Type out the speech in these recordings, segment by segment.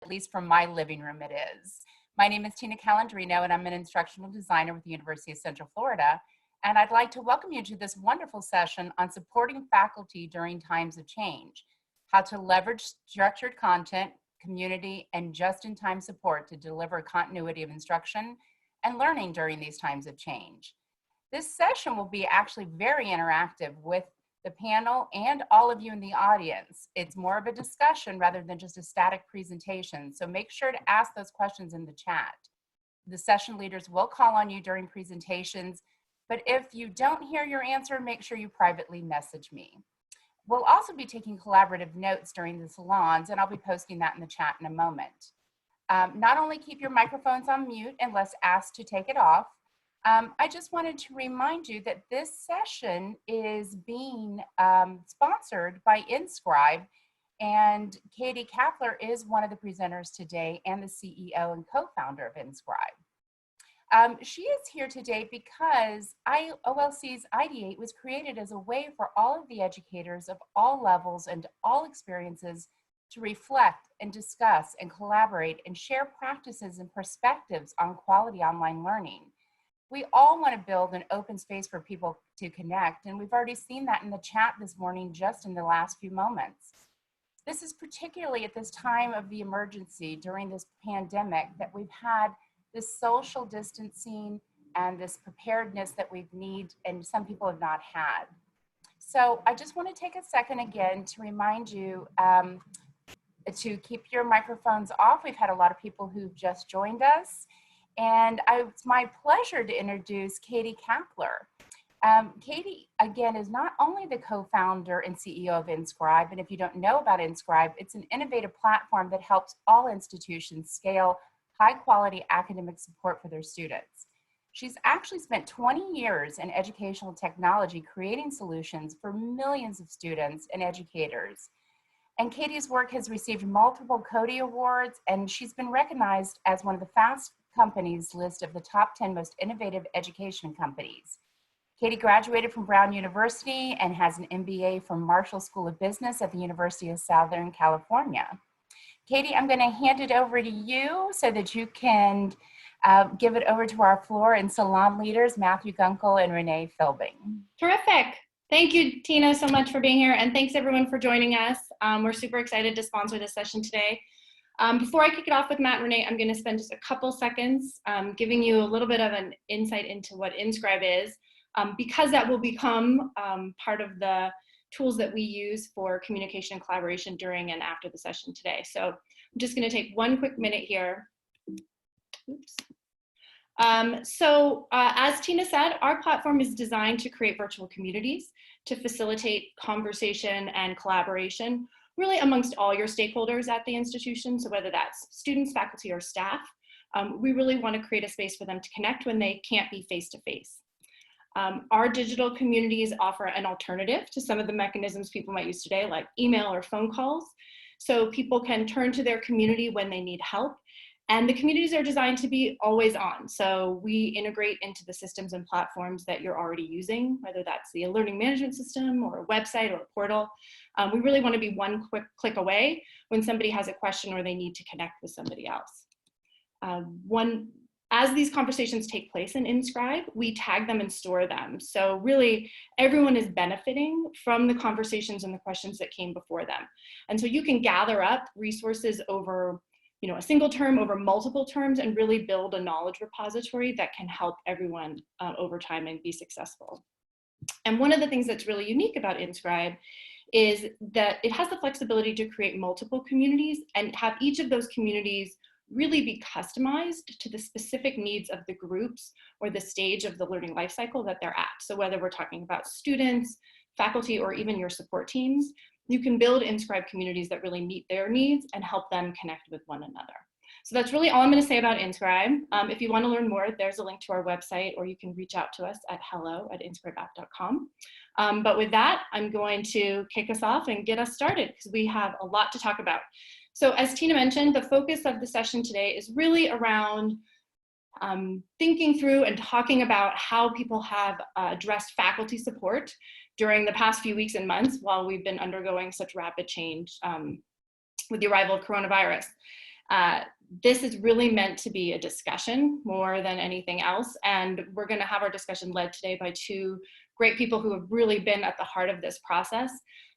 At least from my living room it is. My name is Tina Calandrino, and I'm an instructional designer with the University of Central Florida. And I'd like to welcome you to this wonderful session on supporting faculty during times of change, how to leverage structured content, community, and just-in-time support to deliver continuity of instruction and learning during these times of change. This session will be actually very interactive with the panel and all of you in the audience. It's more of a discussion rather than just a static presentation, so make sure to ask those questions in the chat. The session leaders will call on you during presentations, but if you don't hear your answer, make sure you privately message me. We'll also be taking collaborative notes during the salons, and I'll be posting that in the chat in a moment. Not only keep your microphones on mute unless asked to take it off, I just wanted to remind you that this session is being sponsored by Inscribe, and Katie Kapler is one of the presenters today and the CEO and co-founder of Inscribe. She is here today because OLC's Ideate was created as a way for all of the educators of all levels and all experiences to reflect and discuss and collaborate and share practices and perspectives on quality online learning. We all want to build an open space for people to connect, and we've already seen that in the chat this morning just in the last few moments. This is particularly at this time of the emergency during this pandemic that we've had this social distancing and this preparedness that we need and some people have not had. So I just want to take a second again to remind you to keep your microphones off. We've had a lot of people who've just joined us. And it's my pleasure to introduce Katie Kapler. Katie, again, is not only the co-founder and CEO of Inscribe, and if you don't know about Inscribe, it's an innovative platform that helps all institutions scale high-quality academic support for their students. She's actually spent 20 years in educational technology creating solutions for millions of students and educators. And Katie's work has received multiple Cody Awards, and she's been recognized as one of the Fast Company's list of the top 10 most innovative education companies. Katie graduated from Brown University and has an MBA from Marshall School of Business at the University of Southern California. Katie, I'm going to hand it over to you so that you can give it over to our floor and salon leaders, Matthew Gunkel and Renee Philbing. Terrific. Thank you, Tina, so much for being here, and thanks everyone for joining us. We're super excited to sponsor this session today. Before I kick it off with Matt and Renee, I'm going to spend just a couple seconds giving you a little bit of an insight into what Inscribe is, because that will become part of the tools that we use for communication and collaboration during and after the session today. So I'm just going to take one quick minute here. Oops. As Tina said, our platform is designed to create virtual communities to facilitate conversation and collaboration really amongst all your stakeholders at the institution. So whether that's students, faculty, or staff, we really want to create a space for them to connect when they can't be face-to-face. Our digital communities offer an alternative to some of the mechanisms people might use today, like email or phone calls. So people can turn to their community when they need help. And the communities are designed to be always on. So we integrate into the systems and platforms that you're already using, whether that's the learning management system or a website or a portal. We really want to be one quick click away when somebody has a question or they need to connect with somebody else. As these conversations take place in Inscribe, we tag them and store them. So really, everyone is benefiting from the conversations and the questions that came before them. And so you can gather up resources over a single term, over multiple terms, and really build a knowledge repository that can help everyone over time and be successful. And one of the things that's really unique about Inscribe is that it has the flexibility to create multiple communities and have each of those communities really be customized to the specific needs of the groups or the stage of the learning life cycle that they're at. So whether we're talking about students, faculty, or even your support teams, you can build Inscribe communities that really meet their needs and help them connect with one another. So that's really all I'm going to say about Inscribe. If you want to learn more, there's a link to our website, or you can reach out to us at hello@inscribeapp.com. But with that, I'm going to kick us off and get us started because we have a lot to talk about. So as Tina mentioned, the focus of the session today is really around thinking through and talking about how people have addressed faculty support during the past few weeks and months while we've been undergoing such rapid change with the arrival of coronavirus. This is really meant to be a discussion more than anything else. And we're going to have our discussion led today by two great people who have really been at the heart of this process.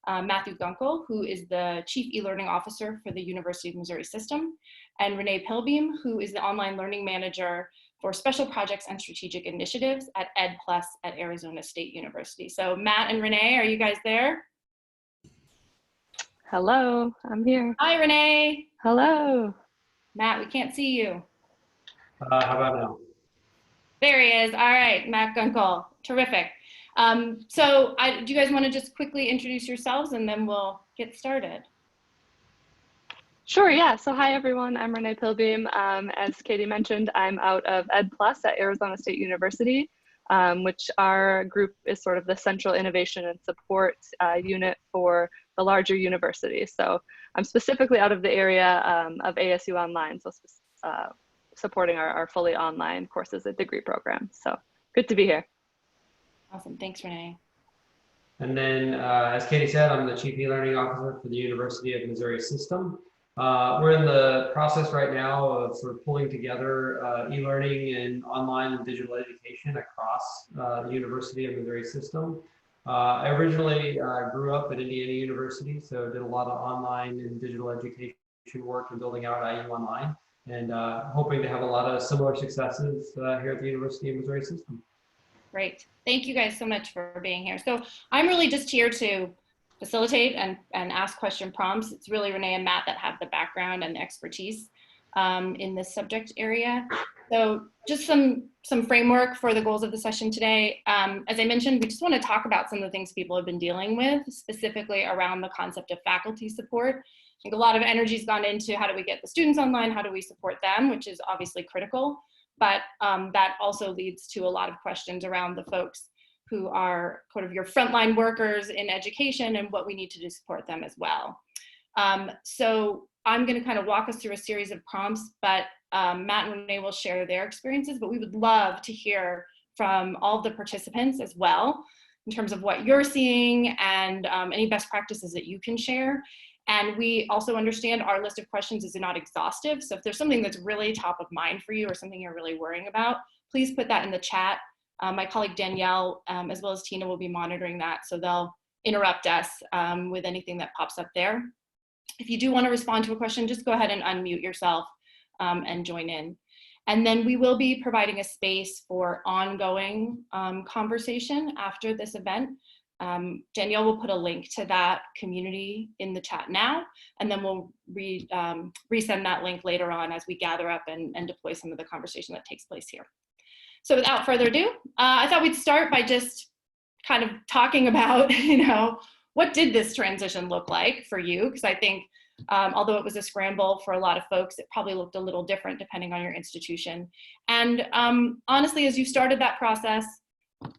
Matthew Gunkel, who is the Chief E-Learning Officer for the University of Missouri System, and Renee Pilbeam, who is the Online Learning Manager for Special Projects and Strategic Initiatives at Ed Plus at Arizona State University. So Matt and Renee, are you guys there? Hello, I'm here. Hi, Renee. Hello. Matt, we can't see you. How about now? There he is. All right, Matt Gunkel. Terrific. Do you guys want to just quickly introduce yourselves and then we'll get started? Sure, yeah. So hi, everyone. I'm Renee Pilbeam. As Katie mentioned, I'm out of Ed Plus at Arizona State University, which our group is sort of the central innovation and support unit for the larger university. So I'm specifically out of the area of ASU Online, so supporting our fully online courses and degree program. So good to be here. Awesome. Thanks, Renee. And then, as Katie said, I'm the Chief E-Learning Officer for the University of Missouri System. We're in the process right now of sort of pulling together e-learning and online and digital education across the University of Missouri System. I originally grew up at Indiana University, so did a lot of online and digital education work and building out IU Online, and hoping to have a lot of similar successes here at the University of Missouri System. Great. Thank you guys so much for being here. So I'm really just here to facilitate and ask question prompts. It's really Renee and Matt that have the background and the expertise in this subject area. So just some framework for the goals of the session today. As I mentioned, we just want to talk about some of the things people have been dealing with, specifically around the concept of faculty support. I think a lot of energy has gone into how do we get the students online, how do we support them, which is obviously critical. But that also leads to a lot of questions around the folks who are kind of your frontline workers in education and what we need to do to support them as well. So I'm going to kind of walk us through a series of prompts, but Matt and Renee will share their experiences, but we would love to hear from all of the participants as well in terms of what you're seeing and any best practices that you can share. And we also understand our list of questions is not exhaustive. So if there's something that's really top of mind for you or something you're really worrying about, please put that in the chat. My colleague Danielle, as well as Tina, will be monitoring that. So they'll interrupt us with anything that pops up there. If you do want to respond to a question, just go ahead and unmute yourself and join in. And then we will be providing a space for ongoing conversation after this event. Danielle will put a link to that community in the chat now, and then we'll resend that link later on as we gather up and deploy some of the conversation that takes place here. So without further ado, I thought we'd start by just kind of talking about, what did this transition look like for you? Because I think although it was a scramble for a lot of folks, it probably looked a little different depending on your institution. And honestly, as you started that process,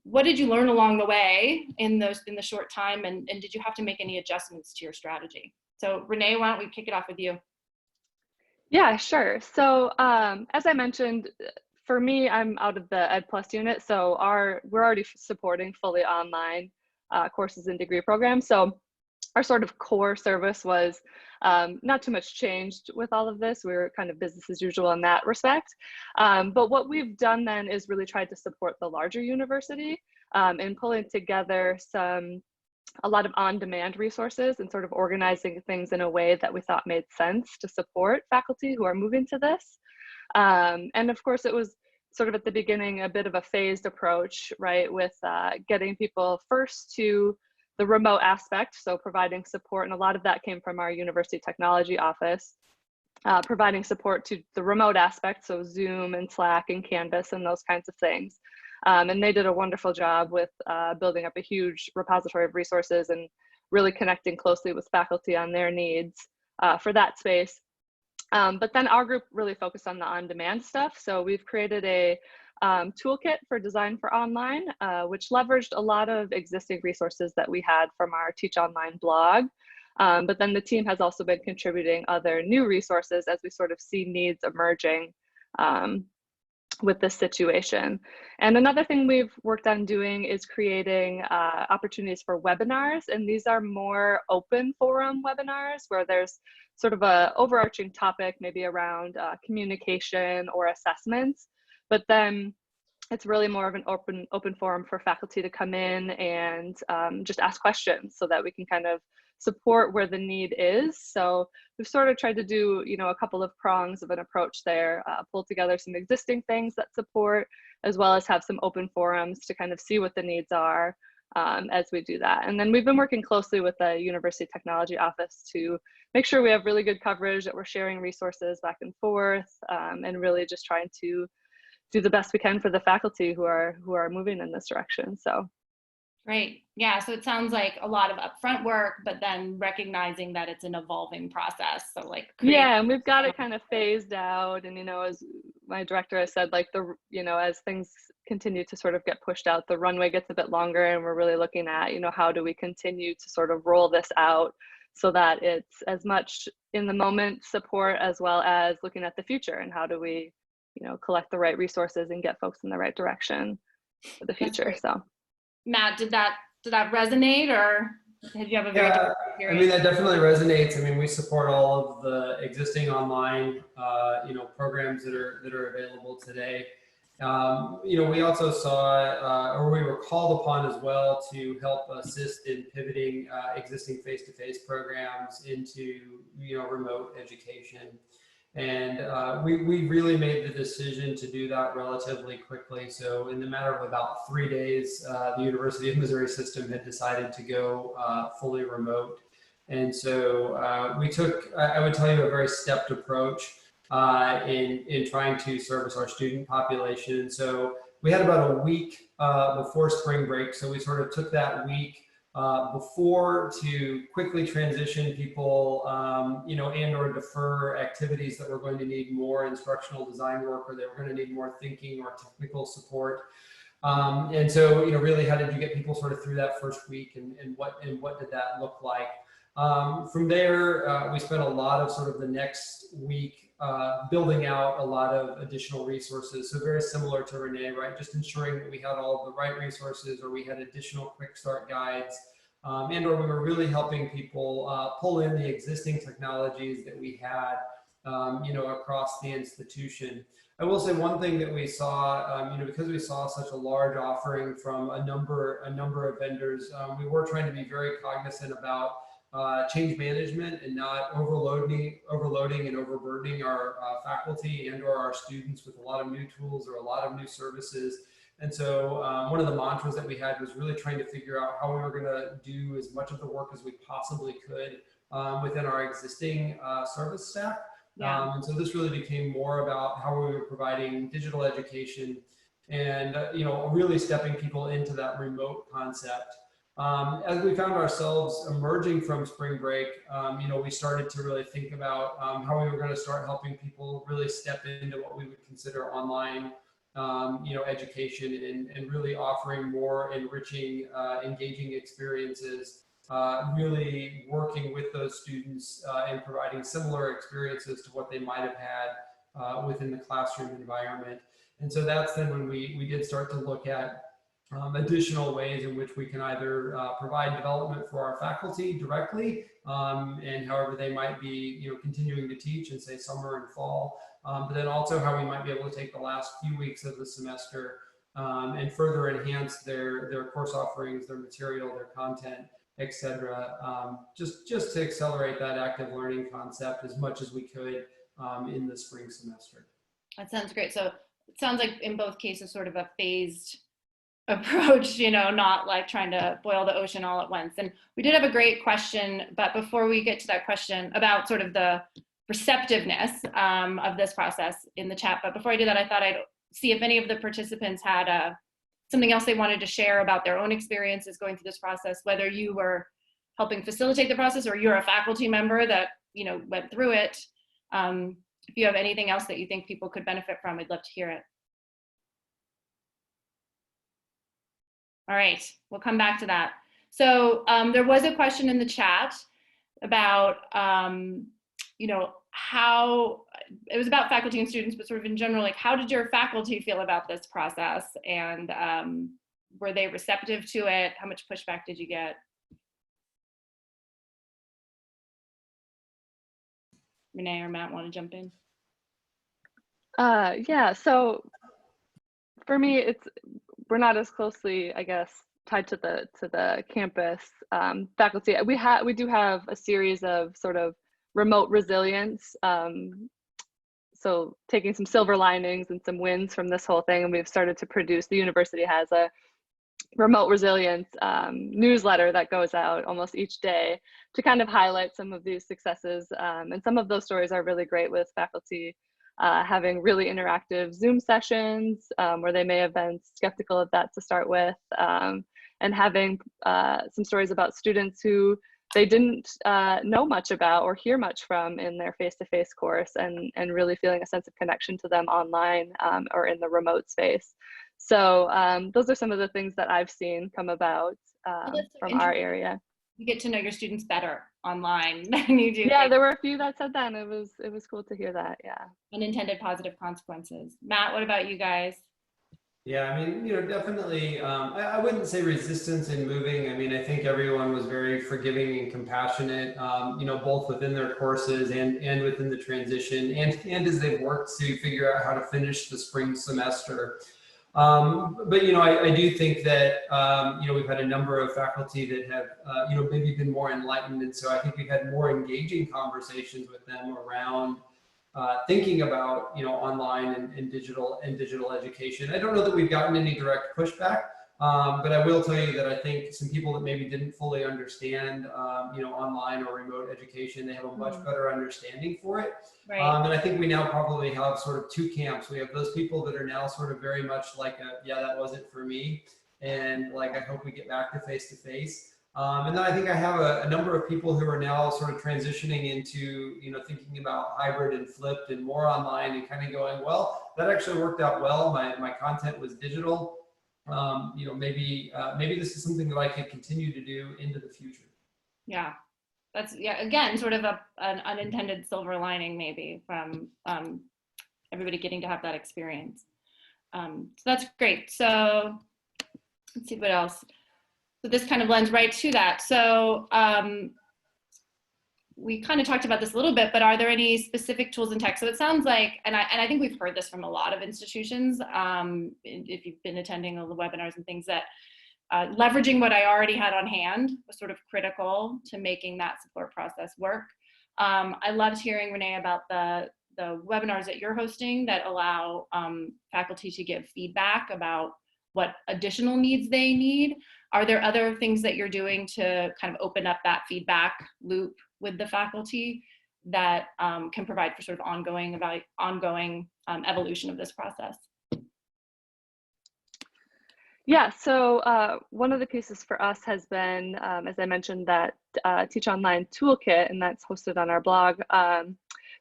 what did you learn along the way in the short time, and did you have to make any adjustments to your strategy? So Renee, why don't we kick it off with you? Yeah, sure. So as I mentioned, for me, I'm out of the Ed Plus unit, so we're already supporting fully online courses and degree programs. So our sort of core service was not too much changed with all of this. We were kind of business as usual in that respect. But what we've done then is really tried to support the larger university in pulling together a lot of on-demand resources and sort of organizing things in a way that we thought made sense to support faculty who are moving to this. And of course, it was sort of at the beginning a bit of a phased approach, right, with getting people first to the remote aspect, so providing support, and a lot of that came from our university technology office, providing support to the remote aspect, so Zoom and Slack and Canvas and those kinds of things. And they did a wonderful job with building up a huge repository of resources and really connecting closely with faculty on their needs for that space. But then our group really focused on the on-demand stuff. So we've created a toolkit for design for online, which leveraged a lot of existing resources that we had from our Teach Online blog. But then the team has also been contributing other new resources as we sort of see needs emerging with this situation. And another thing we've worked on doing is creating opportunities for webinars. And these are more open forum webinars where there's sort of a overarching topic, maybe around communication or assessments, but then it's really more of an open forum for faculty to come in and just ask questions so that we can kind of support where the need is. So we've sort of tried to do, you know, a couple of prongs of an approach there, pull together some existing things that support, as well as have some open forums to kind of see what the needs are as we do that. And then we've been working closely with the University Technology Office to make sure we have really good coverage, that we're sharing resources back and forth, and really just trying to do the best we can for the faculty who are moving in this direction. So great. Yeah, so it sounds like a lot of upfront work, but then recognizing that it's an evolving process. So like, yeah, and we've got it kind of phased out. And, you know, as my director has said, like you know, as things continue to sort of get pushed out, the runway gets a bit longer, and we're really looking at, you know, how do we continue to sort of roll this out so that it's as much in the moment support as well as looking at the future, and how do we, you know, collect the right resources and get folks in the right direction for the future. So Matt, did that resonate, or did you have a very different experience? I mean, that definitely resonates. I mean, we support all of the existing online, you know, programs that are available today. You know, we also saw, or we were called upon as well to help assist in pivoting existing face-to-face programs into, you know, remote education. And we really made the decision to do that relatively quickly. So in the matter of about 3 days, the University of Missouri system had decided to go fully remote. And so we took, I would tell you, a very stepped approach in trying to service our student population. So we had about a week before spring break. So we sort of took that week before to quickly transition people, you know, and or defer activities that were going to need more instructional design work, or they were going to need more thinking or technical support. And so, you know, really, how did you get people sort of through that first week, and what did that look like? From there, we spent a lot of sort of the next week building out a lot of additional resources. So very similar to Renee, right? Just ensuring that we had all of the right resources, or we had additional quick start guides, and or we were really helping people pull in the existing technologies that we had, you know, across the institution. I will say one thing that we saw, you know, because we saw such a large offering from a number of vendors, we were trying to be very cognizant about change management and not overloading and overburdening our faculty and or our students with a lot of new tools or a lot of new services. And so one of the mantras that we had was really trying to figure out how we were going to do as much of the work as we possibly could within our existing service stack. Yeah. And so this really became more about how we were providing digital education and, you know, really stepping people into that remote concept. As we found ourselves emerging from spring break, you know, we started to really think about how we were going to start helping people really step into what we would consider online, you know, education, and really offering more enriching, engaging experiences, really working with those students and providing similar experiences to what they might have had within the classroom environment. And so that's then when we did start to look at additional ways in which we can either provide development for our faculty directly, and however they might be, you know, continuing to teach in, say, summer and fall, but then also how we might be able to take the last few weeks of the semester and further enhance their course offerings, their material, their content, etc. Just to accelerate that active learning concept as much as we could in the spring semester. That sounds great. So it sounds like in both cases sort of a phased approach, you know, not like trying to boil the ocean all at once. And we did have a great question, but before we get to that question about sort of the receptiveness of this process in the chat, but before I do that, I thought I'd see if any of the participants had something else they wanted to share about their own experiences going through this process, whether you were helping facilitate the process or you're a faculty member that, you know, went through it. If you have anything else that you think people could benefit from, I'd love to hear it. All right, we'll come back to that. So there was a question in the chat about, you know, it was about faculty and students, but sort of in general, like how did your faculty feel about this process? And were they receptive to it? How much pushback did you get? Renee or Matt want to jump in? Yeah, so for me, we're not as closely, I guess, tied to the campus faculty. We do have a series of sort of remote resilience. So taking some silver linings and some wins from this whole thing, and we've started to produce. The university has a remote resilience newsletter that goes out almost each day to kind of highlight some of these successes. And some of those stories are really great, with faculty having really interactive Zoom sessions where they may have been skeptical of that to start with, and having some stories about students who they didn't know much about or hear much from in their face-to-face course, and really feeling a sense of connection to them online or in the remote space. So those are some of the things that I've seen come about from our area. You get to know your students better online than you do. Yeah, there were a few that said that, and it was cool to hear that. Yeah. Unintended positive consequences. Matt, what about you guys? Yeah, I mean, definitely, I wouldn't say resistance in moving. I mean, I think everyone was very forgiving and compassionate, both within their courses and within the transition, and as they've worked to figure out how to finish the spring semester. But I do think that we've had a number of faculty that have maybe been more enlightened, and so I think we've had more engaging conversations with them around thinking about online and digital education. I don't know that we've gotten any direct pushback, but I will tell you that I think some people that maybe didn't fully understand online or remote education, they have a much better understanding for it. Right. And I think we now probably have sort of two camps. We have those people that are now sort of very much like yeah, that wasn't for me, and like I hope we get back to face. And then I think I have a number of people who are now sort of transitioning into, thinking about hybrid and flipped and more online, and kind of going, well, that actually worked out well. My content was digital. Maybe this is something that I could continue to do into the future. Yeah. That's, again, sort of an unintended silver lining maybe from everybody getting to have that experience. So that's great. So let's see what else. So this kind of lends right to that. So we kind of talked about this a little bit, but are there any specific tools and tech? So it sounds like, and I think we've heard this from a lot of institutions, if you've been attending all the webinars and things, that leveraging what I already had on hand was sort of critical to making that support process work. I loved hearing, Renee, about the webinars that you're hosting that allow faculty to give feedback about what additional needs they need. Are there other things that you're doing to kind of open up that feedback loop with the faculty that can provide for sort of ongoing evolution of this process? Yeah, so one of the pieces for us has been, as I mentioned, that Teach Online Toolkit, and that's hosted on our blog.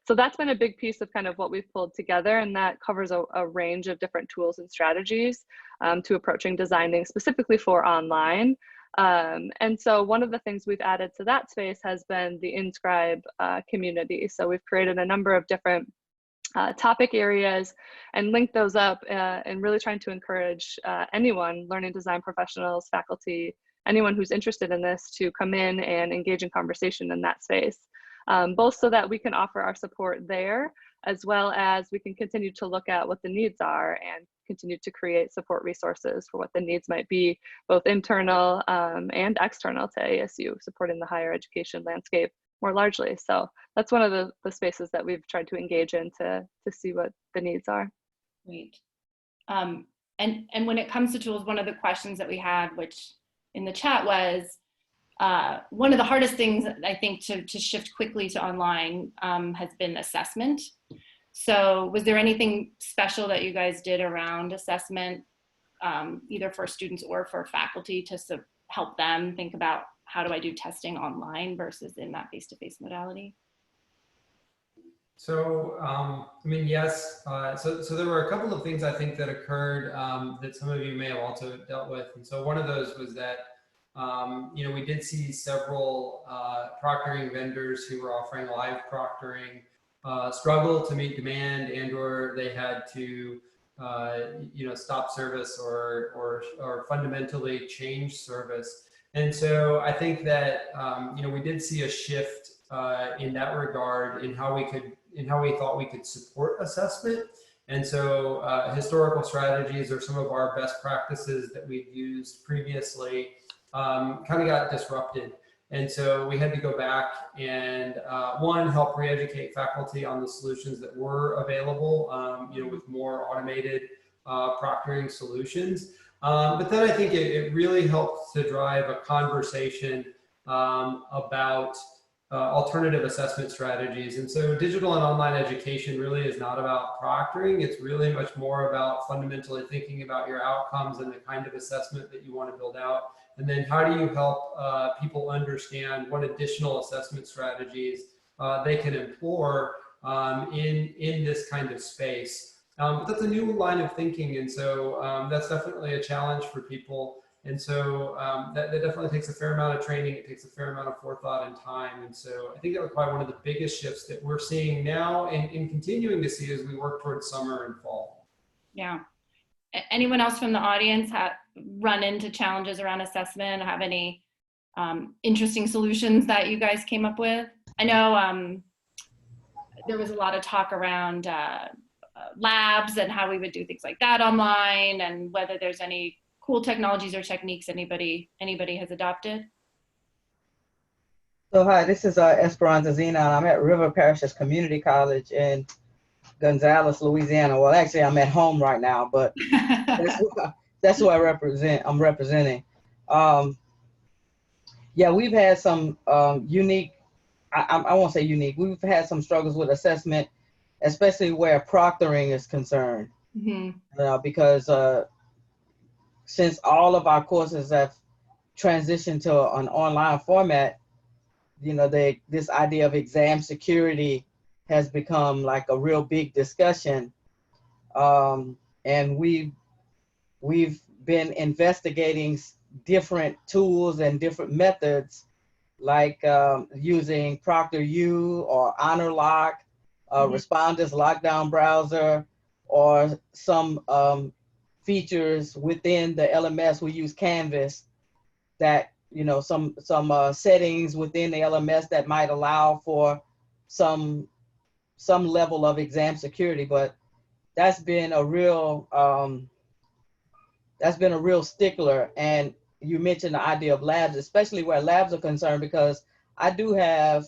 So that's been a big piece of kind of what we've pulled together, and that covers a range of different tools and strategies to approaching designing specifically for online. And so one of the things we've added to that space has been the Inscribe community. So we've created a number of different topic areas and linked those up, and really trying to encourage anyone, learning design professionals, faculty, anyone who's interested in this, to come in and engage in conversation in that space. Both so that we can offer our support there, as well as we can continue to look at what the needs are and continue to create support resources for what the needs might be, both internal and external to ASU, supporting the higher education landscape more largely. So that's one of the spaces that we've tried to engage in to see what the needs are. Great. And when it comes to tools, one of the questions that we had, which in the chat, was one of the hardest things I think to shift quickly to online has been assessment. So was there anything special that you guys did around assessment, either for students or for faculty, to help them think about how do I do testing online versus in that face-to-face modality? So, I mean, yes. So there were a couple of things I think that occurred that some of you may have also dealt with. And so one of those was that we did see several proctoring vendors who were offering live proctoring. struggled to meet demand, and or they had to stop service or fundamentally change service. And so I think that we did see a shift in that regard in how we thought we could support assessment. And so historical strategies or some of our best practices that we've used previously kind of got disrupted. And so we had to go back and one, help re-educate faculty on the solutions that were available, with more automated proctoring solutions. But then I think it really helped to drive a conversation about alternative assessment strategies. And so digital and online education really is not about proctoring. It's really much more about fundamentally thinking about your outcomes and the kind of assessment that you want to build out. And then how do you help people understand what additional assessment strategies they can employ in this kind of space. But that's a new line of thinking. And so that's definitely a challenge for people. And so that definitely takes a fair amount of training. It takes a fair amount of forethought and time. And so I think that was probably one of the biggest shifts that we're seeing now and continuing to see as we work towards summer and fall. Yeah. Anyone else from the audience run into challenges around assessment? Have any interesting solutions that you guys came up with? I know there was a lot of talk around labs and how we would do things like that online, and whether there's any cool technologies or techniques anybody has adopted. So hi, this is Esperanza Zena. I'm at River Parishes Community College in Gonzales, Louisiana. Well, actually, I'm at home right now, but that's who I'm representing. Yeah, we've had some unique, I won't say unique, we've had some struggles with assessment, especially where proctoring is concerned. Mm-hmm. Because since all of our courses have transitioned to an online format, this idea of exam security has become like a real big discussion. And we've been investigating different tools and different methods, like using ProctorU or HonorLock, Respondus Lockdown Browser, or some features within the LMS. We use Canvas that, some settings within the LMS that might allow for some level of exam security, but that's been a real stickler. And you mentioned the idea of labs, especially where labs are concerned, because I do have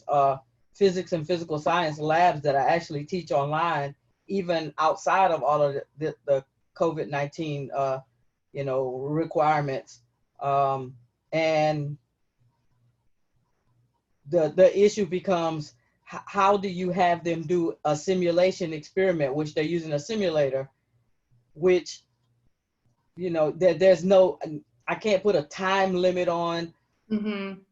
physics and physical science labs that I actually teach online, even outside of all of the COVID-19 requirements. And the issue becomes, how do you have them do a simulation experiment, which they're using a simulator, which, there's no, I can't put a time limit on, them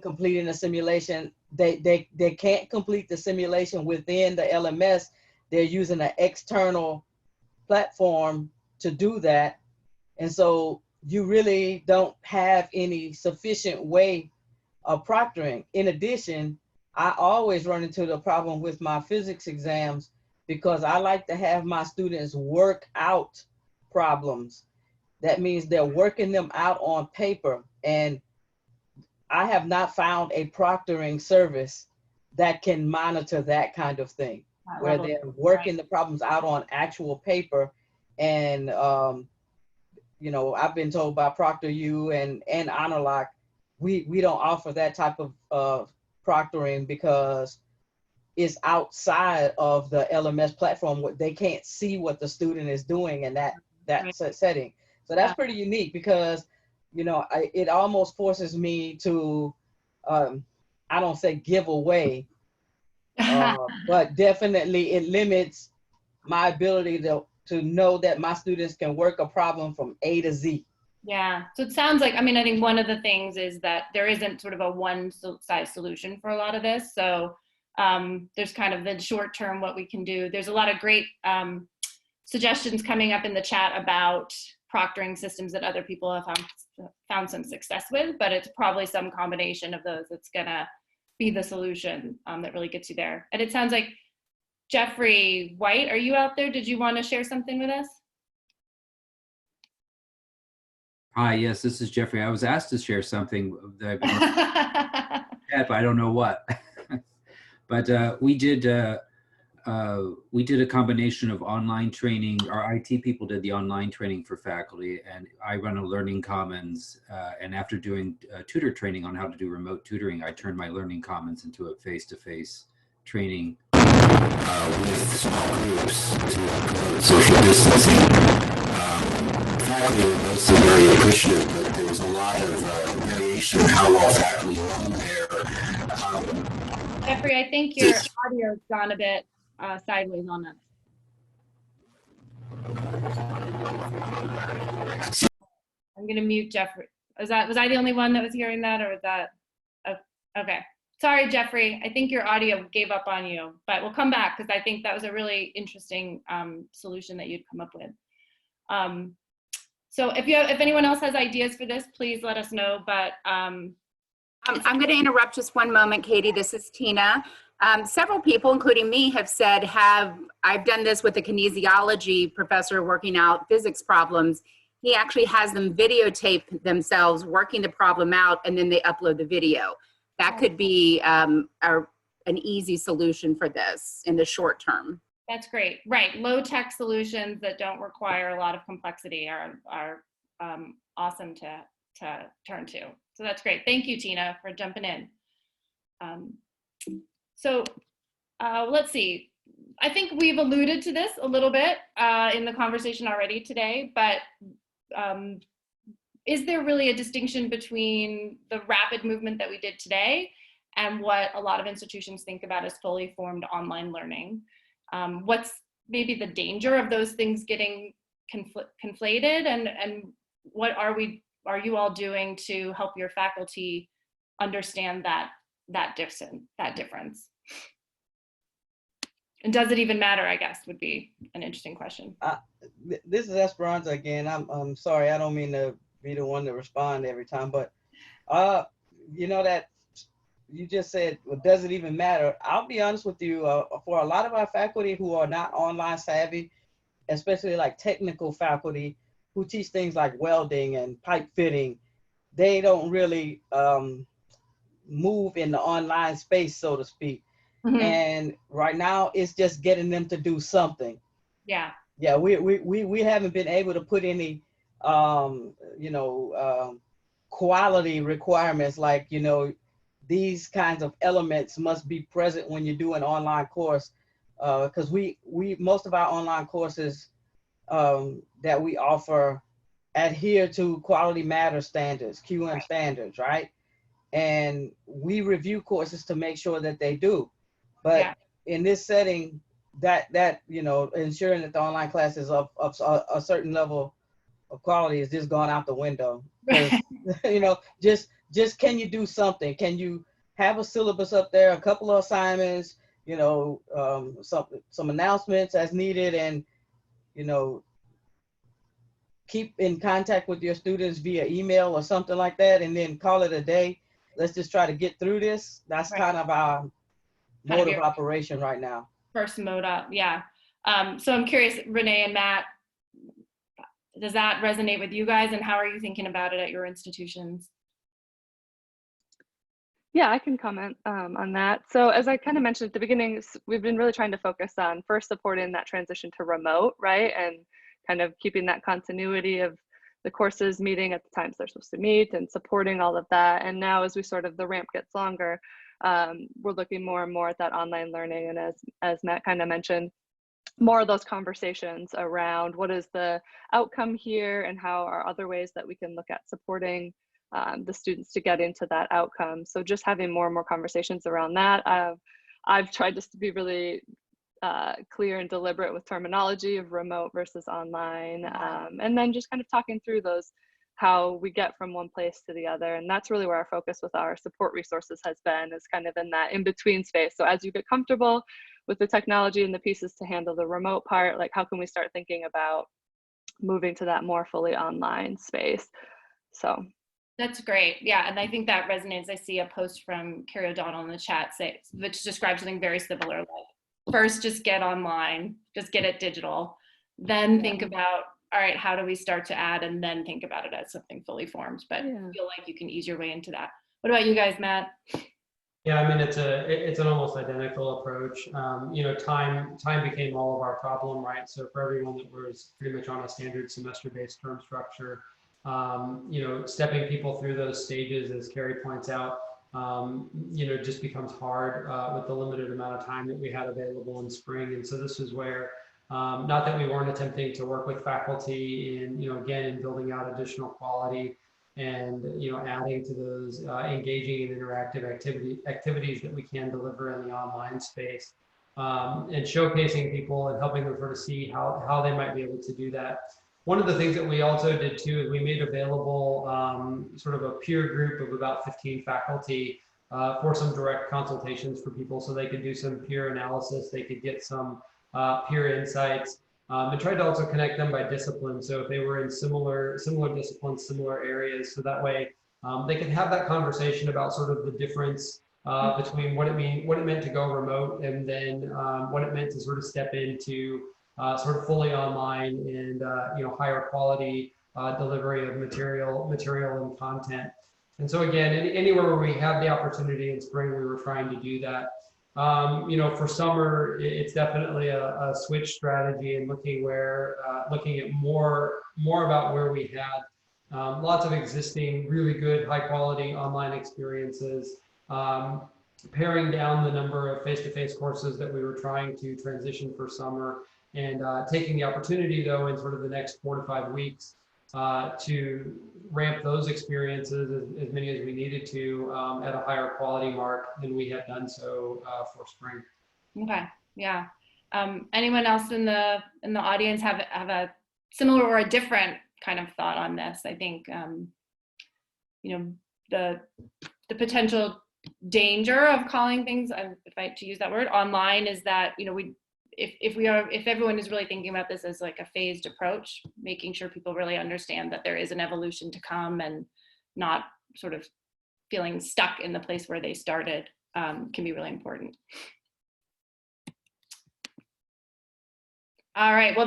completing a simulation. They can't complete the simulation within the LMS. They're using an external platform to do that. And so you really don't have any sufficient way of proctoring. In addition, I always run into the problem with my physics exams, because I like to have my students work out problems. That means they're working them out on paper. And I have not found a proctoring service that can monitor that kind of thing, where they're working the problems out on actual paper. And, I've been told by ProctorU and HonorLock, we don't offer that type of proctoring because it's outside of the LMS platform. They can't see what the student is doing in that setting. So that's pretty unique, because, it almost forces me to, I don't say give away, but definitely it limits my ability to know that my students can work a problem from A to Z. Yeah, so it sounds like, I think one of the things is that there isn't sort of a one size solution for a lot of this. So there's kind of the short term, what we can do. There's a lot of great suggestions coming up in the chat about proctoring systems that other people have found some success with, but it's probably some combination of those that's gonna be the solution that really gets you there. And it sounds like Jeffrey White, are you out there? Did you want to share something with us? Hi, yes, this is Jeffrey. I was asked to share something that I've been at, but I don't know what. But we did a combination of online training. Our IT people did the online training for faculty, and I run a Learning Commons. And after doing tutor training on how to do remote tutoring, I turned my Learning Commons into a face-to-face training with small groups to promote social distancing. Faculty were mostly very appreciative, but there was a lot of variation of how well faculty were there. Jeffrey, I think your audio's gone a bit sideways on us. I'm going to mute Jeffrey. Was I the only one that was hearing that, or was that? Oh, okay. Sorry, Jeffrey. I think your audio gave up on you, but we'll come back because I think that was a really interesting solution that you'd come up with. So if anyone else has ideas for this, please let us know. But I'm going to interrupt just one moment, Katie. This is Tina. Several people, including me, have said, I've done this with a kinesiology professor working out physics problems. He actually has them videotape themselves working the problem out, and then they upload the video. That could be an easy solution for this in the short term. That's great. Right. Low tech solutions that don't require a lot of complexity are awesome to turn to. So that's great. Thank you, Tina, for jumping in. So let's see. I think we've alluded to this a little bit in the conversation already today, but is there really a distinction between the rapid movement that we did today and what a lot of institutions think about as fully formed online learning? What's maybe the danger of those things getting conflated, and what are you all doing to help your faculty understand that difference? And does it even matter, I guess, would be an interesting question. This is Esperanza again. I'm sorry, I don't mean to be the one to respond every time, but you know that you just said, well, does it even matter? I'll be honest with you, for a lot of our faculty who are not online savvy, especially like technical faculty who teach things like welding and pipe fitting, they don't really move in the online space, so to speak. Mm-hmm. And right now it's just getting them to do something. Yeah. Yeah, we haven't been able to put any quality requirements like, these kinds of elements must be present when you do an online course, because most of our online courses that we offer adhere to Quality Matter standards, QM standards, right? And we review courses to make sure that they do. But in this setting, that ensuring that the online class is of a certain level of quality is just gone out the window. Just can you do something? Can you have a syllabus up there, a couple of assignments, some announcements as needed, and keep in contact with your students via email or something like that, and then call it a day. Let's just try to get through this. That's kind of our mode of operation right now. First mode up, yeah. So I'm curious, Renee and Matt, does that resonate with you guys, and how are you thinking about it at your institutions? Yeah, I can comment on that. So as I kind of mentioned at the beginning, we've been really trying to focus on first supporting that transition to remote, right? And kind of keeping that continuity of the courses meeting at the times they're supposed to meet and supporting all of that. And now as the ramp gets longer, we're looking more and more at that online learning. And as Matt kind of mentioned, more of those conversations around what is the outcome here and how are other ways that we can look at supporting the students to get into that outcome. So just having more and more conversations around that. I've tried just to be really clear and deliberate with terminology of remote versus online, and then just kind of talking through how we get from one place to the other. And that's really where our focus with our support resources has been, is kind of in that in-between space. So as you get comfortable with the technology and the pieces to handle the remote part, like how can we start thinking about moving to that more fully online space? So That's great. Yeah, and I think that resonates. I see a post from Carrie O'Donnell in the chat which describes something very similar. Like, first, just get online, just get it digital, then think about, all right, how do we start to add, and then think about it as something fully formed. But I feel like you can ease your way into that. What about you guys, Matt? Yeah, I mean, it's an almost identical approach. You know, time became all of our problem, right? So for everyone that was pretty much on a standard semester-based term structure, you know, stepping people through those stages, as Carrie points out, you know, just becomes hard with the limited amount of time that we had available in spring. And so this is where, not that we weren't attempting to work with faculty in, you know, again, in building out additional quality and, you know, adding to those engaging and interactive activities that we can deliver in the online space, and showcasing people and helping them sort of see how they might be able to do that. One of the things that we also did too is we made available sort of a peer group of about 15 faculty for some direct consultations for people, so they could do some peer analysis, they could get some peer insights, and tried to also connect them by discipline. So if they were in similar disciplines, similar areas, so that way they could have that conversation about sort of the difference between what it meant to go remote, and then what it meant to sort of step into sort of fully online and you know, higher quality delivery of material and content. And so again, anywhere where we had the opportunity in spring, we were trying to do that. You know, for summer, it's definitely a switch strategy, and looking at more about where we had lots of existing really good high quality online experiences, paring down the number of face-to-face courses that we were trying to transition for summer, and taking the opportunity though in sort of the next 4 to 5 weeks to ramp those experiences as many as we needed to at a higher quality mark than we had done so for spring. Okay, yeah. Anyone else in the audience have a similar or a different kind of thought on this? I think you know, the potential danger of calling things, if I to use that word, online, is that, you know, if everyone is really thinking about this as like a phased approach, making sure people really understand that there is an evolution to come and not sort of feeling stuck in the place where they started, can be really important. All right, well,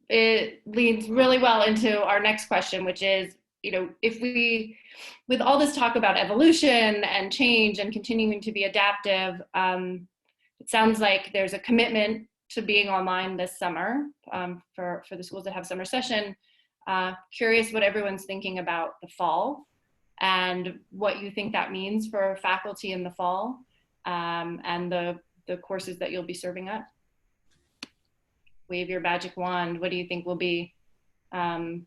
it leads really well into our next question, which is, you know, if we, with all this talk about evolution and change and continuing to be adaptive, it sounds like there's a commitment to being online this summer for the schools that have summer session. Curious what everyone's thinking about the fall and what you think that means for faculty in the fall, and the courses that you'll be serving up. Wave your magic wand. What do you think will be fall?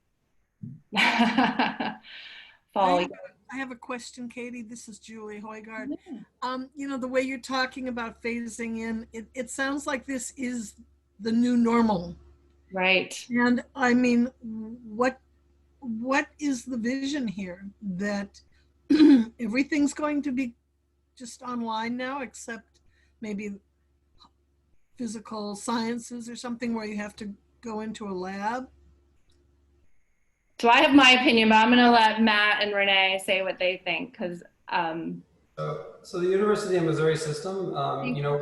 I have a question, Katie. This is Julie Hoygaard. Yeah. You know, the way you're talking about phasing in, it sounds like this is the new normal. Right. And I mean, what is the vision here? That everything's going to be just online now, except maybe physical sciences or something where you have to go into a lab? So I have my opinion, but I'm going to let Matt and Renee say what they think, because so the University of Missouri system, you know,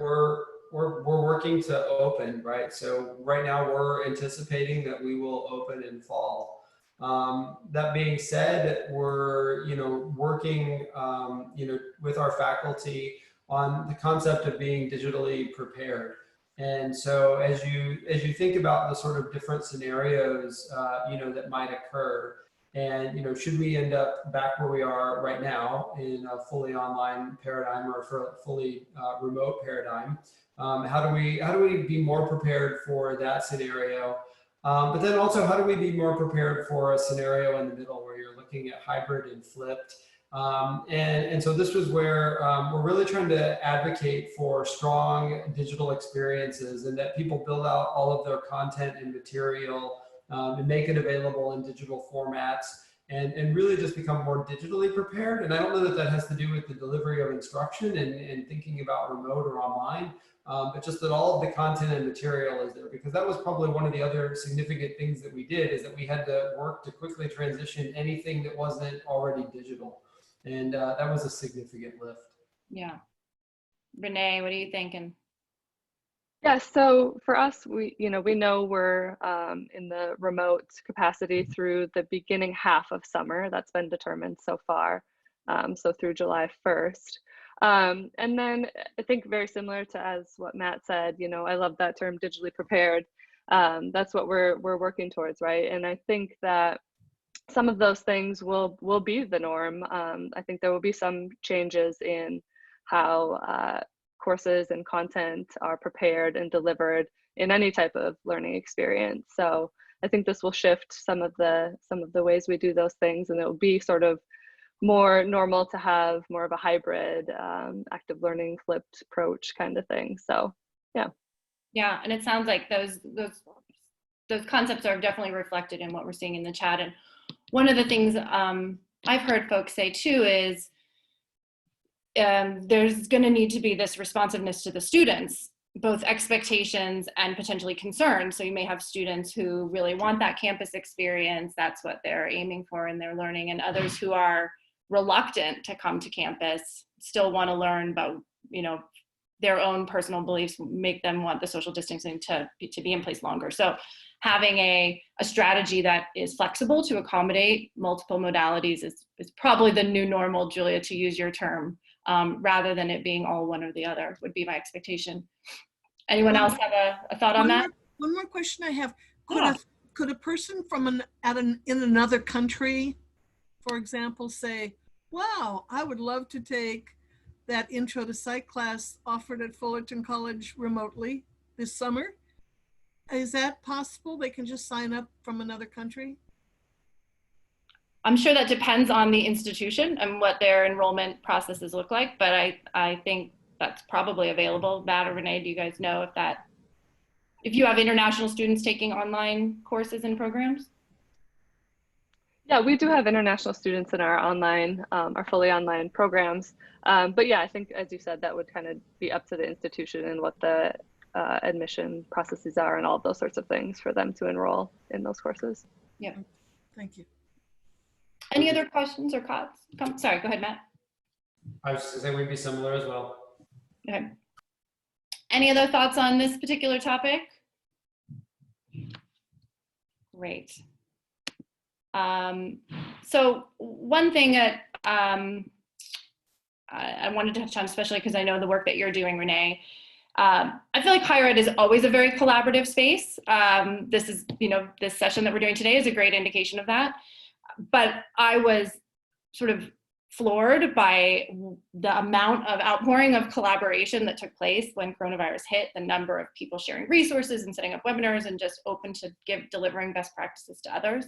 we're working to open, right? So right now we're anticipating that we will open in fall. That being said, we're, you know, working, you know, with our faculty on the concept of being digitally prepared. And so as you think about the sort of different scenarios, you know, that might occur, and, you know, should we end up back where we are right now in a fully online paradigm or for a fully remote paradigm, how do we be more prepared for that scenario? But then also, how do we be more prepared for a scenario in the middle where you're looking at hybrid and flipped? And so this was where we're really trying to advocate for strong digital experiences, and that people build out all of their content and material and make it available in digital formats, and really just become more digitally prepared. And I don't know that that has to do with the delivery of instruction and thinking about remote or online, but just that all of the content and material is there, because that was probably one of the other significant things that we did, is that we had to work to quickly transition anything that wasn't already digital. And that was a significant lift. Yeah. Renee, what are you thinking? Yeah, so for us, we know we're in the remote capacity through the beginning half of summer. That's been determined so far, so through July 1st. And then I think very similar to as what Matt said, I love that term, digitally prepared. That's what we're working towards, right? And I think that some of those things will be the norm. I think there will be some changes in how courses and content are prepared and delivered in any type of learning experience. So I think this will shift some of the ways we do those things, and it will be sort of more normal to have more of a hybrid active learning flipped approach kind of thing. So yeah, and it sounds like those concepts are definitely reflected in what we're seeing in the chat. And one of the things I've heard folks say too is there's going to need to be this responsiveness to the students, both expectations and potentially concerns. So you may have students who really want that campus experience, that's what they're aiming for in their learning, and others who are reluctant to come to campus, still want to learn, but their own personal beliefs make them want the social distancing to be in place longer. So having a strategy that is flexible to accommodate multiple modalities is probably the new normal, Julia, to use your term, rather than it being all one or the other, would be my expectation. Anyone else have a thought on that? One more question I have. Yeah. Could a person from in another country, for example, say, wow, I would love to take that intro to psych class offered at Fullerton College remotely this summer? Is that possible? They can just sign up from another country? I'm sure that depends on the institution and what their enrollment processes look like, but I think that's probably available. Matt or Renee, do you guys know if you have international students taking online courses and programs? Yeah, we do have international students in our online, our fully online programs. But yeah, I think, as you said, that would kind of be up to the institution and what the admission processes are and all of those sorts of things for them to enroll in those courses. Yeah. Thank you. Any other questions or thoughts? Sorry, go ahead, Matt. I was just gonna say we'd be similar as well. Okay. Any other thoughts on this particular topic? Great. So one thing that I wanted to touch on, especially because I know the work that you're doing, Renee, I feel like higher ed is always a very collaborative space. This session that we're doing today is a great indication of that. But I was sort of floored by the amount of outpouring of collaboration that took place when coronavirus hit, the number of people sharing resources and setting up webinars and just open to delivering best practices to others.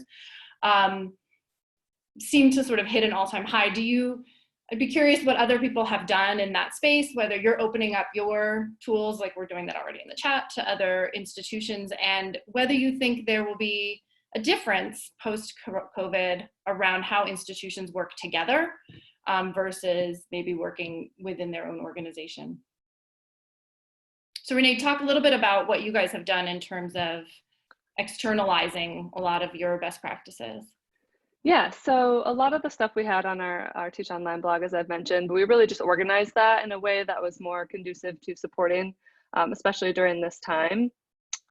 Seemed to sort of hit an all-time high. I'd be curious what other people have done in that space, whether you're opening up your tools like we're doing that already in the chat to other institutions, and whether you think there will be a difference post-COVID around how institutions work together versus maybe working within their own organization. So Renee, talk a little bit about what you guys have done in terms of externalizing a lot of your best practices. Yeah, so a lot of the stuff we had on our Teach Online blog, as I've mentioned, we really just organized that in a way that was more conducive to supporting, especially during this time.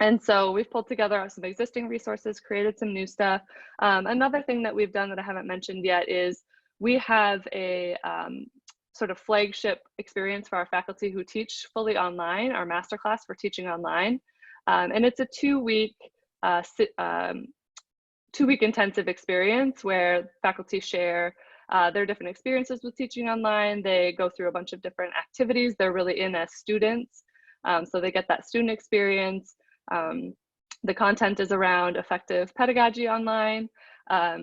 And so we've pulled together some existing resources, created some new stuff. Another thing that we've done that I haven't mentioned yet is we have a sort of flagship experience for our faculty who teach fully online, our masterclass for teaching online. And it's a two-week intensive experience where faculty share their different experiences with teaching online. They go through a bunch of different activities. They're really in as students. So they get that student experience. The content is around effective pedagogy online.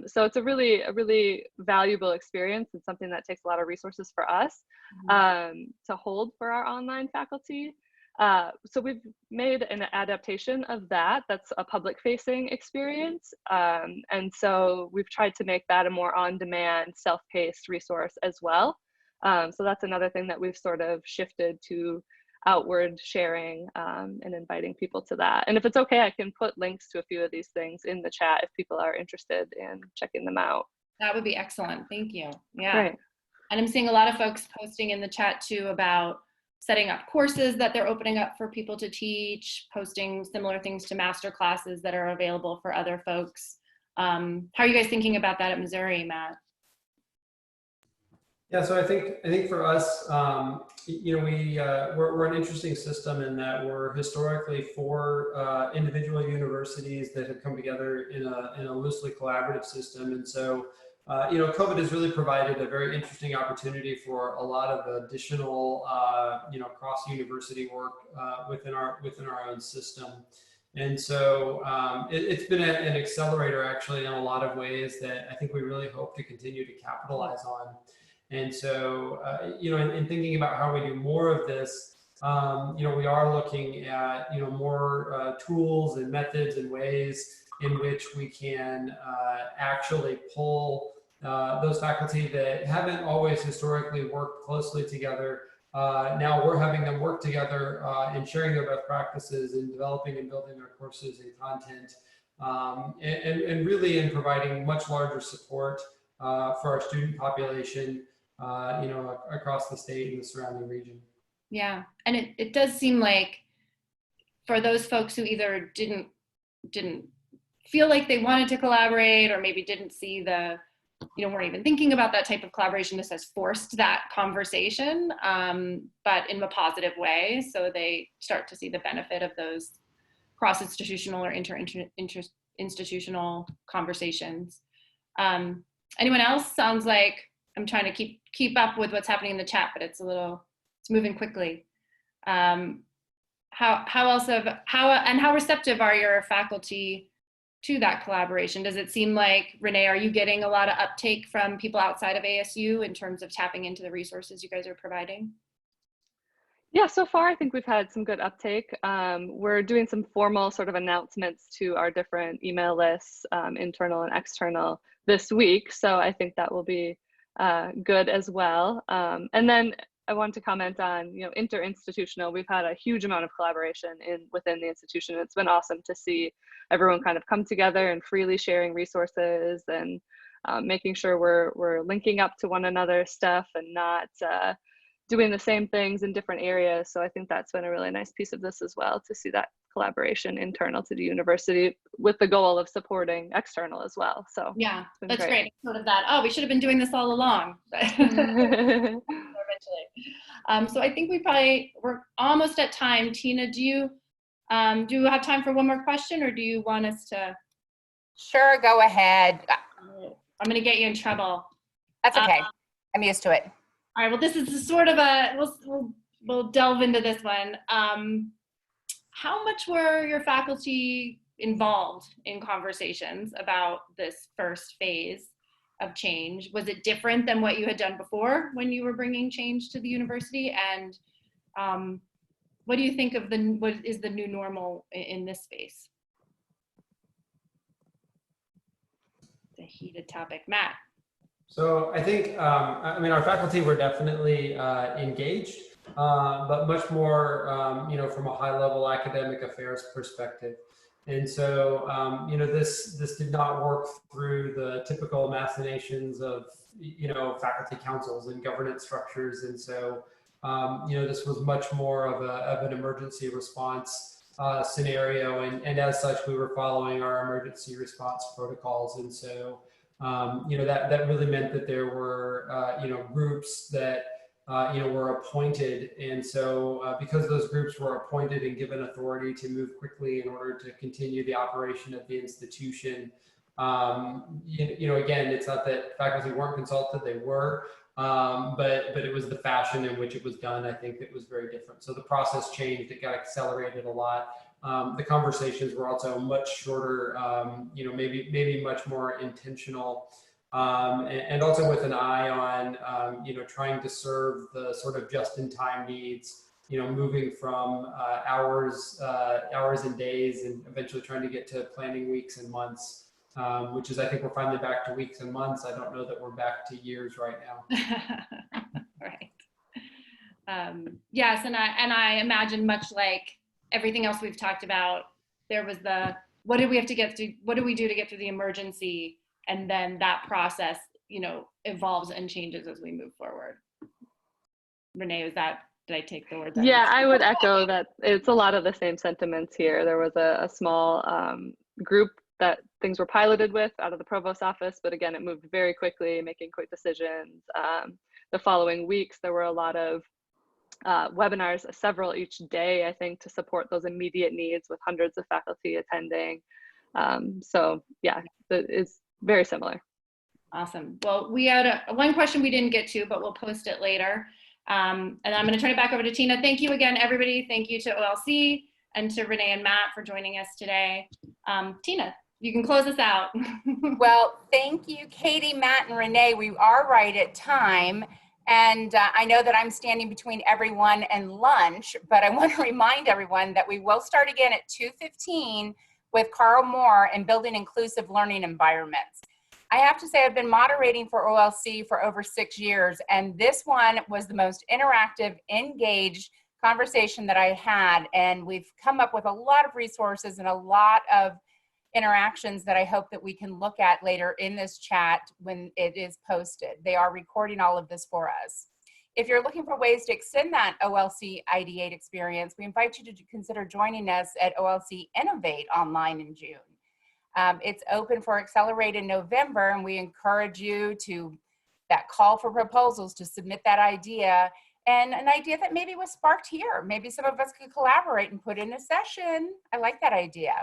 So it's a really valuable experience and something that takes a lot of resources for us to hold for our online faculty. So we've made an adaptation of that. That's a public facing experience. And so we've tried to make that a more on-demand, self-paced resource as well. So that's another thing that we've sort of shifted to outward sharing and inviting people to that. And if it's okay, I can put links to a few of these things in the chat if people are interested in checking them out. That would be excellent. Thank you. Yeah. Right. And I'm seeing a lot of folks posting in the chat too about setting up courses that they're opening up for people to teach, posting similar things to master classes that are available for other folks. How are you guys thinking about that at Missouri, Matt? Yeah, so I think for us, you know, we're an interesting system in that we're historically for individual universities that have come together in a loosely collaborative system, and so you know, COVID has really provided a very interesting opportunity for a lot of additional you know, cross university work within our own system. And so it's been an accelerator actually in a lot of ways that I think we really hope to continue to capitalize on. And so, you know, in thinking about how we do more of this, you know, we are looking at, you know, more tools and methods and ways in which we can actually pull those faculty that haven't always historically worked closely together. Now we're having them work together and sharing their best practices and developing and building their courses and content, and really in providing much larger support for our student population, you know, across the state and the surrounding region. Yeah, and it does seem like for those folks who either didn't feel like they wanted to collaborate, or maybe didn't see the, you know, weren't even thinking about that type of collaboration, this has forced that conversation, but in a positive way. So they start to see the benefit of those cross-institutional or inter-institutional conversations. Anyone else? Sounds like I'm trying to keep up with what's happening in the chat, but it's moving quickly. How receptive are your faculty to that collaboration? Does it seem like, Renee, are you getting a lot of uptake from people outside of ASU in terms of tapping into the resources you guys are providing? Yeah, so far I think we've had some good uptake. We're doing some formal sort of announcements to our different email lists, internal and external, this week. So I think that will be good as well. And then I want to comment on, you know, interinstitutional. We've had a huge amount of collaboration within the institution. It's been awesome to see everyone kind of come together and freely sharing resources and making sure we're linking up to one another's stuff and not doing the same things in different areas. So I think that's been a really nice piece of this as well, to see that collaboration internal to the university with the goal of supporting external as well. So yeah, that's great. Sort of that, oh, we should have been doing this all along. Eventually. So I think we're almost at time. Tina, do you have time for one more question, or do you want us to? Sure, go ahead. I'm going to get you in trouble. That's okay. I'm used to it. All right. Well, this is sort of we'll delve into this one. How much were your faculty involved in conversations about this first phase of change? Was it different than what you had done before when you were bringing change to the university? And what do you think of what is the new normal in this space? It's a heated topic. Matt. So I think, I mean, our faculty were definitely engaged, but much more, you know, from a high-level academic affairs perspective. And so, you know, this did not work through the typical machinations of, you know, faculty councils and governance structures. And so, you know, this was much more of an emergency response scenario. And as such, we were following our emergency response protocols. And so, you know, that really meant that there were, you know, groups that, you know, were appointed. And so because those groups were appointed and given authority to move quickly in order to continue the operation of the institution, you know, again, it's not that faculty weren't consulted, they were, but it was the fashion in which it was done, I think, that was very different. So the process changed, it got accelerated a lot. The conversations were also much shorter, you know, maybe much more intentional, and also with an eye on, you know, trying to serve the sort of just-in-time needs, you know, moving from hours and days, and eventually trying to get to planning weeks and months, which is, I think we're finally back to weeks and months. I don't know that we're back to years right now. Right. Yes, and I imagine, much like everything else we've talked about, there was the, what did we have to get through, what do we do to get through the emergency, and then that process, you know, evolves and changes as we move forward. Renee, did I take the words out? Yeah, I would echo that. It's a lot of the same sentiments here. There was a small group that things were piloted with out of the provost's office, but again, it moved very quickly, making quick decisions. The following weeks, there were a lot of webinars, several each day, I think, to support those immediate needs with hundreds of faculty attending. So yeah, it's very similar. Awesome. Well, we had one question we didn't get to, but we'll post it later. And I'm going to turn it back over to Tina. Thank you again, everybody. Thank you to OLC and to Renee and Matt for joining us today. Tina, you can close us out. Well, thank you, Katie, Matt, and Renee. We are right at time. And I know that I'm standing between everyone and lunch, but I want to remind everyone that we will start again at 2:15 with Carl Moore and Building Inclusive Learning Environments. I have to say I've been moderating for OLC for over 6 years, and this one was the most interactive, engaged conversation that I had, and we've come up with a lot of resources and a lot of interactions that I hope that we can look at later in this chat when it is posted. They are recording all of this for us. If you're looking for ways to extend that OLC Ideate experience, we invite you to consider joining us at OLC Innovate online in June. It's open for Accelerate in November, and we encourage you to that call for proposals to submit that idea, and an idea that maybe was sparked here. Maybe some of us could collaborate and put in a session. I like that idea.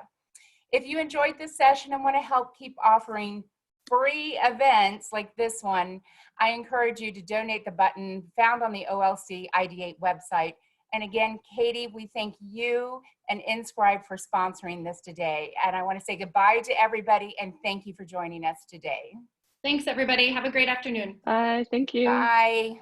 If you enjoyed this session and want to help keep offering free events like this one, I encourage you to donate the button found on the OLC Ideate website. And again, Katie, we thank you and Inscribe for sponsoring this today. And I want to say goodbye to everybody and thank you for joining us today. Thanks, everybody. Have a great afternoon. Bye. Thank you. Bye.